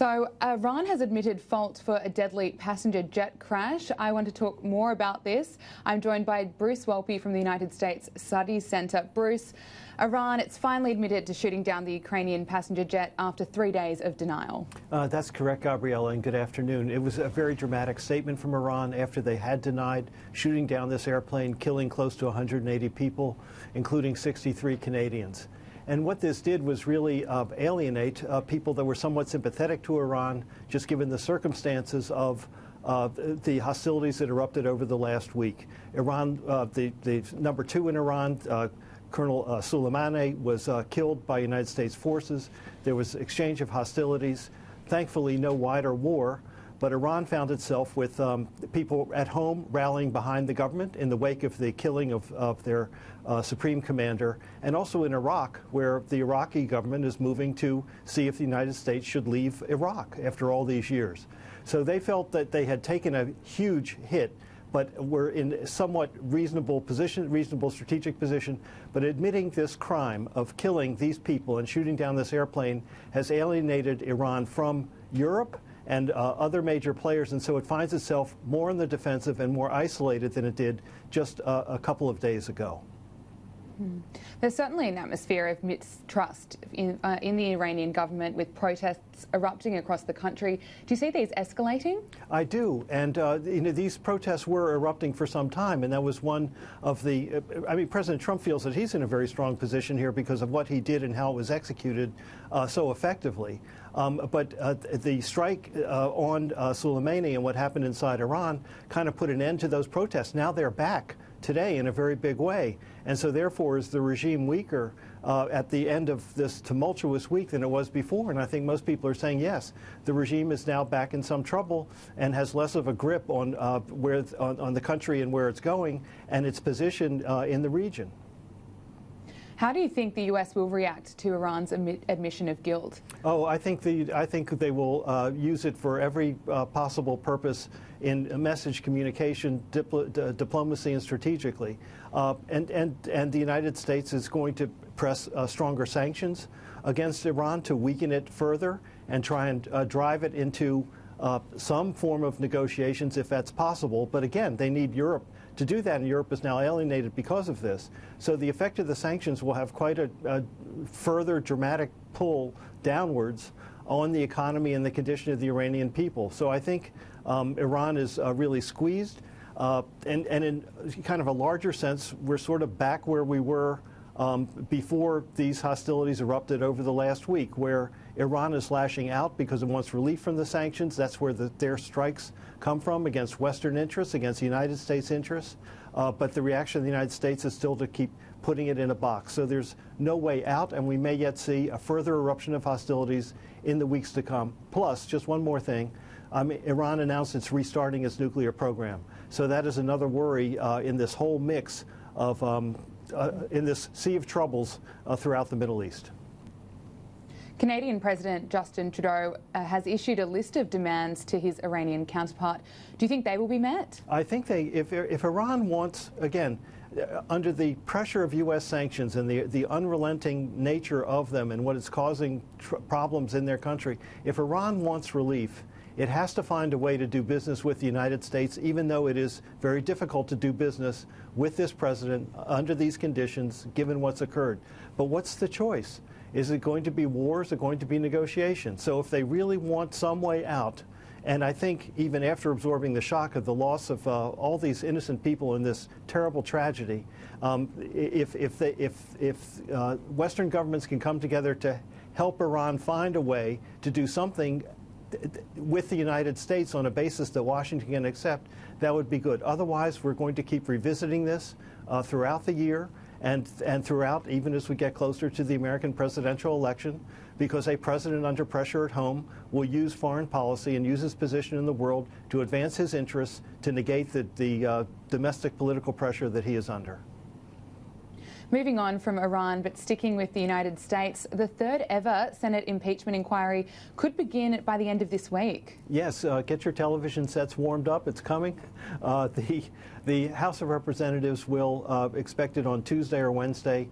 So Iran has admitted fault for a deadly passenger jet crash. I want to talk more about this. I'm joined by Bruce Wolpe from the United States Studies Centre. Bruce, Iran, it's finally admitted to shooting down the Ukrainian passenger jet after 3 days of denial. That's correct, Gabriella, and good afternoon. It was a very dramatic statement from Iran after they had denied shooting down this airplane, killing close to 180 people, including 63 Canadians. And what this did was really alienate people that were somewhat sympathetic to Iran, just given the circumstances of the hostilities that erupted over the last week. Iran, the number two in Iran, Colonel Soleimani, was killed by United States forces. There was exchange of hostilities. Thankfully, no wider war. But Iran found itself with people at home rallying behind the government in the wake of the killing of their supreme commander, and also in Iraq, where the Iraqi government is moving to see if the United States should leave Iraq after all these years. So they felt that they had taken a huge hit, but were in a somewhat reasonable position, reasonable strategic position. But admitting this crime of killing these people and shooting down this airplane has alienated Iran from Europe and other major players, and so it finds itself more on the defensive and more isolated than it did just a couple of days ago. There's certainly an atmosphere of mistrust in the Iranian government, with protests erupting across the country. Do you see these escalating? I do, and these protests were erupting for some time, and that was one of the. President Trump feels that he's in a very strong position here because of what he did and how it was executed so effectively. But the strike on Soleimani and what happened inside Iran kind of put an end to those protests. Now they're back today in a very big way. And so therefore is the regime weaker at the end of this tumultuous week than it was before? And I think most people are saying, yes, the regime is now back in some trouble and has less of a grip on, on the country and where it's going and its position in the region. How do you think the U.S. will react to Iran's admission of guilt? Oh, I think they will use it for every possible purpose in message communication, diplomacy, and strategically. And the United States is going to press stronger sanctions against Iran to weaken it further and try and drive it into some form of negotiations if that's possible. But again, they need Europe to do that, and Europe is now alienated because of this. So the effect of the sanctions will have quite a further dramatic pull downwards on the economy and the condition of the Iranian people. So I think Iran is really squeezed. And in kind of a larger sense, we're sort of back where we were before these hostilities erupted over the last week, where Iran is lashing out because it wants relief from the sanctions. That's where their strikes come from, against Western interests, against the United States interests. But the reaction of the United States is still to keep putting it in a box. So there's no way out, and we may yet see a further eruption of hostilities in the weeks to come. Plus, just one more thing, Iran announced it's restarting its nuclear program. So that is another worry in this whole mix of in this sea of troubles throughout the Middle East. Canadian President Justin Trudeau has issued a list of demands to his Iranian counterpart. Do you think they will be met? I think if Iran wants, again, under the pressure of U.S. sanctions and the unrelenting nature of them and what is causing problems in their country, if Iran wants relief, it has to find a way to do business with the United States, even though it is very difficult to do business with this president under these conditions, given what's occurred. But what's the choice? Is it going to be war? Is it going to be negotiation? So if they really want some way out, and I think even after absorbing the shock of the loss of all these innocent people in this terrible tragedy, if Western governments can come together to help Iran find a way to do something with the United States on a basis that Washington can accept, that would be good. Otherwise, we're going to keep revisiting this throughout the year and throughout, even as we get closer to the American presidential election, because a president under pressure at home will use foreign policy and use his position in the world to advance his interests, to negate the domestic political pressure that he is under. Moving on from Iran, but sticking with the United States, the third ever Senate impeachment inquiry could begin by the end of this week. Yes, get your television sets warmed up. It's coming. The House of Representatives will, expected on Tuesday or Wednesday,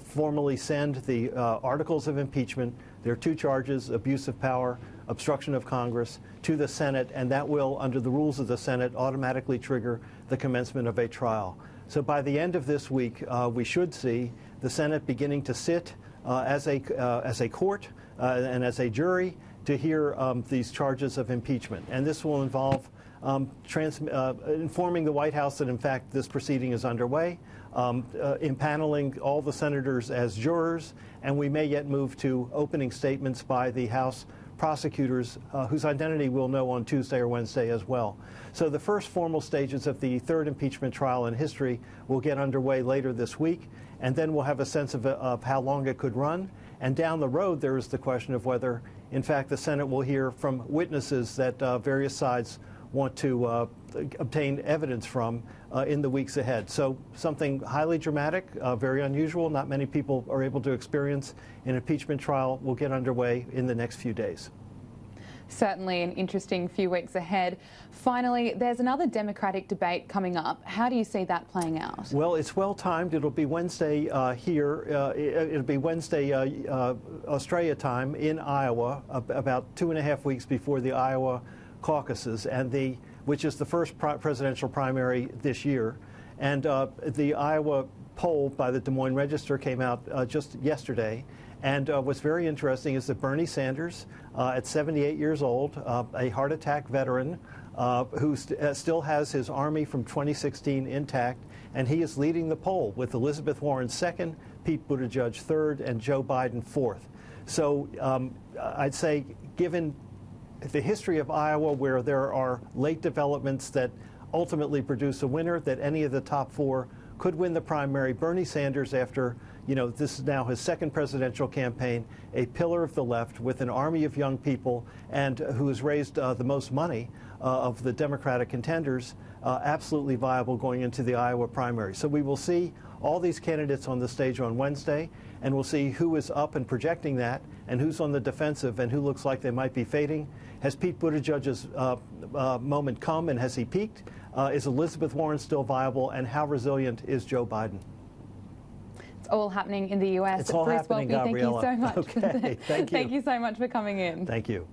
formally send the articles of impeachment. There are two charges: abuse of power obstruction of Congress to the Senate, and that will, under the rules of the Senate, automatically trigger the commencement of a trial. So by the end of this week, we should see the Senate beginning to sit as a court and as a jury to hear these charges of impeachment. And this will involve informing the White House that, in fact, this proceeding is underway, impaneling all the senators as jurors, and we may yet move to opening statements by the House prosecutors, whose identity we'll know on Tuesday or Wednesday as well. So the first formal stages of the third impeachment trial in history will get underway later this week, and then we'll have a sense of how long it could run. And down the road, there is the question of whether, in fact, the Senate will hear from witnesses that various sides want to obtain evidence from in the weeks ahead. So something highly dramatic, very unusual. Not many people are able to experience an impeachment trial will get underway in the next few days. Certainly an interesting few weeks ahead. Finally, there's another Democratic debate coming up. How do you see that playing out? Well, it's well timed. It'll be Wednesday here. It'll be Wednesday Australia time in Iowa, about 2.5 weeks before the Iowa caucuses, and which is the first presidential primary this year. And the Iowa poll by the Des Moines Register came out just yesterday. And what's very interesting is that Bernie Sanders, at 78 years old, a heart attack veteran, who still has his army from 2016 intact, and he is leading the poll with Elizabeth Warren second, Pete Buttigieg third, and Joe Biden fourth. So I'd say, given the history of Iowa, where there are late developments that ultimately produce a winner, that any of the top four could win the primary. Bernie Sanders, after, this is now his second presidential campaign, a pillar of the left with an army of young people, and who has raised the most money of the Democratic contenders, absolutely viable going into the Iowa primary. So we will see all these candidates on the stage on Wednesday, and we'll see who is up and projecting that, and who's on the defensive, and who looks like they might be fading. Has Pete Buttigieg's moment come, and has he peaked? Is Elizabeth Warren still viable, and how resilient is Joe Biden? It's all happening in the US. It's all Bruce happening, Wolpe, Gabriella. thank you so much. Okay, thank you. Thank you so much for coming in. Thank you.